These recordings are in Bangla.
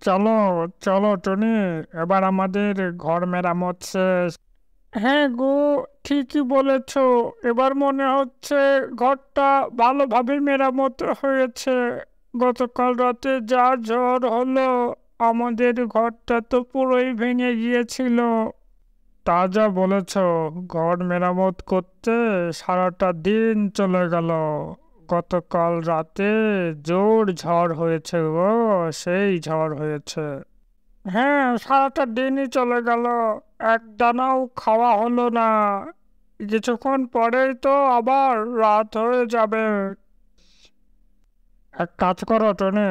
চলো চলো টনি, এবার আমাদের ঘর মেরামত শেষ। হ্যাঁ গো, ঠিকই বলেছ। এবার মনে হচ্ছে ঘরটা ভালোভাবে মেরামত হয়েছে। গতকাল রাতে যা ঝড় হলো, আমাদের ঘরটা তো পুরোই ভেঙে গিয়েছিল। তা যা বলেছ, ঘর মেরামত করতে সারাটা দিন চলে গেল। গতকাল রাতে জোর ঝড় হয়েছে গো, সেই ঝড় হয়েছে। হ্যাঁ, সারাটা দিনই চলে গেল, এক দানাও খাওয়া হলো না। কিছুক্ষণ পরেই তো আবার রাত হয়ে যাবে। এক কাজ করো টনি,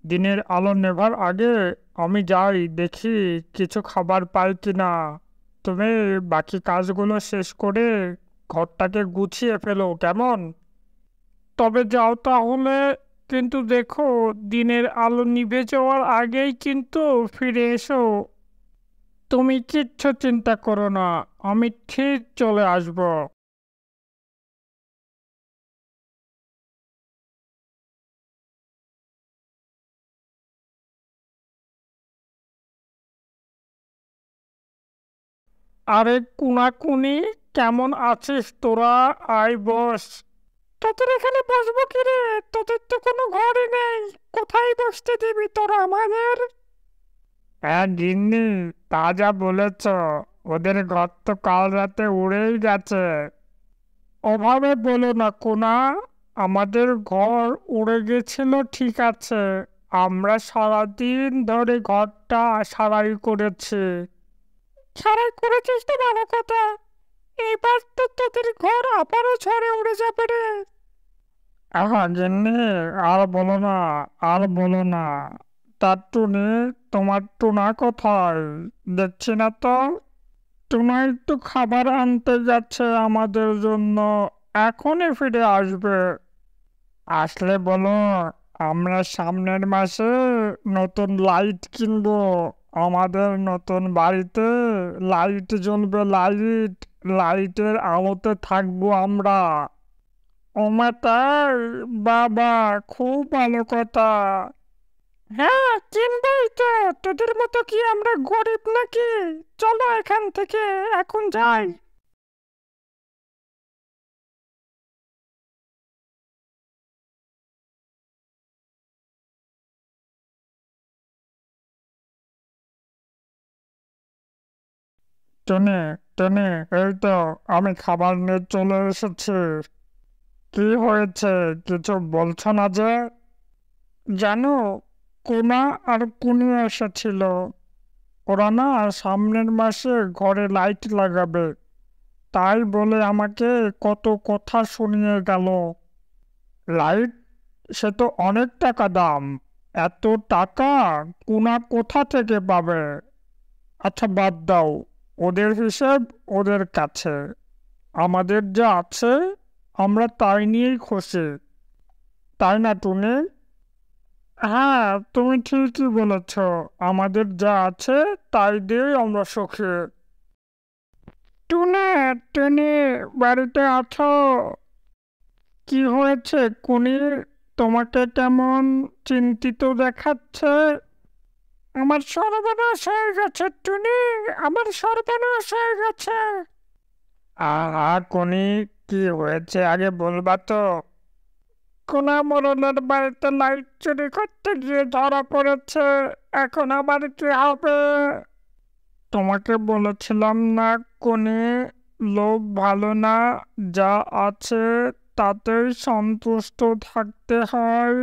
দিনের আলো নেভার আগে আমি যাই দেখি কিছু খাবার পাই কিনা। তুমি বাকি কাজগুলো শেষ করে ঘরটাকে গুছিয়ে ফেলো, কেমন? তবে যাও তাহলে, কিন্তু দেখো দিনের আলো নিভে যাওয়ার আগেই কিন্তু ফিরে এসো। তুমি কিচ্ছু চিন্তা করো না, আমি ঠিক চলে আসব। আরে কুনাকুনি, কেমন আছিস তোরা? আয় বস। তোদের এখানে বসবো কি রে? তোদের তো কোনো ঘরই নেই, কোথায় বসতে দিবি তোরা আমাদের? হ্যাঁ গিন্নি, তা যা বলেছ, ওদের ঘর তো কাল রাতে উড়েই গেছে। ওভাবে বলো না কোনা, আমাদের ঘর উড়ে গেছিল ঠিক আছে, আমরা সারাদিন ধরে ঘরটা সারাই করেছি। সারাই করেছিস তো ভালো কথা, এবার তো তোদের ঘর আবারও ঝড়ে উড়ে যাবে রে। আহা গিন্নি, আর বলো না, আর বলো না। তার টুনি, তোমার টুনা কোথায়? দেখছি না তো। টুনা একটু খাবার আনতে যাচ্ছে আমাদের জন্য, এখনই ফিরে আসবে। আসলে বলো, আমরা সামনের মাসে নতুন লাইট কিনবো। আমাদের নতুন বাড়িতে লাইট জ্বলবে, লাইট। লাইটের আলোতে থাকবো আমরা। ওমা তাই? বাবা, খুব ভালো কথা। হ্যাঁ কিনবই তো, তোদের মতো কি আমরা গরিব নাকি? চলো এখান থেকে, এখন যাই। টেনে টেনে, এই তো আমি খাবার নিয়ে চলে এসেছি। কি হয়েছে, কিছু বলছো না যে? জানো, কোনা আর কুনি এসেছিল। ওরা না সামনের মাসে ঘরে লাইট লাগাবে, তাই বলে আমাকে কত কথা শুনিয়ে গেল। লাইট? সে তো অনেক টাকা দাম। এত টাকা কোনা কোথা থেকে পাবে? আচ্ছা বাদ দাও, ওদের হিসেব ওদের কাছে। আমাদের যা আছে আমরা তাই নিয়েই খুশি, তাই না টুনি? হ্যাঁ, তুমি ঠিকই বলেছ। আমাদের যা আছে তাই দিয়েই আমরা সুখী। টুনে, টুনি, বাড়িতে আছো? কি হয়েছে কুনি, তোমাকে কেমন চিন্তিত দেখাচ্ছে? আমার সর্বনাশ হয়ে গেছে টুনি, আমার সর্বনাশ হয়ে গেছে। আহা কোনি, কি হয়েছে আগে বলবা তো। কোনা মোড়লের বাড়িতে লাইট চুরি করতে গিয়ে ধরা পড়েছে, এখন আবার কি হবে? তোমাকে বলেছিলাম না কোনি, লোভ ভালো না। যা আছে তাতেই সন্তুষ্ট থাকতে হয়।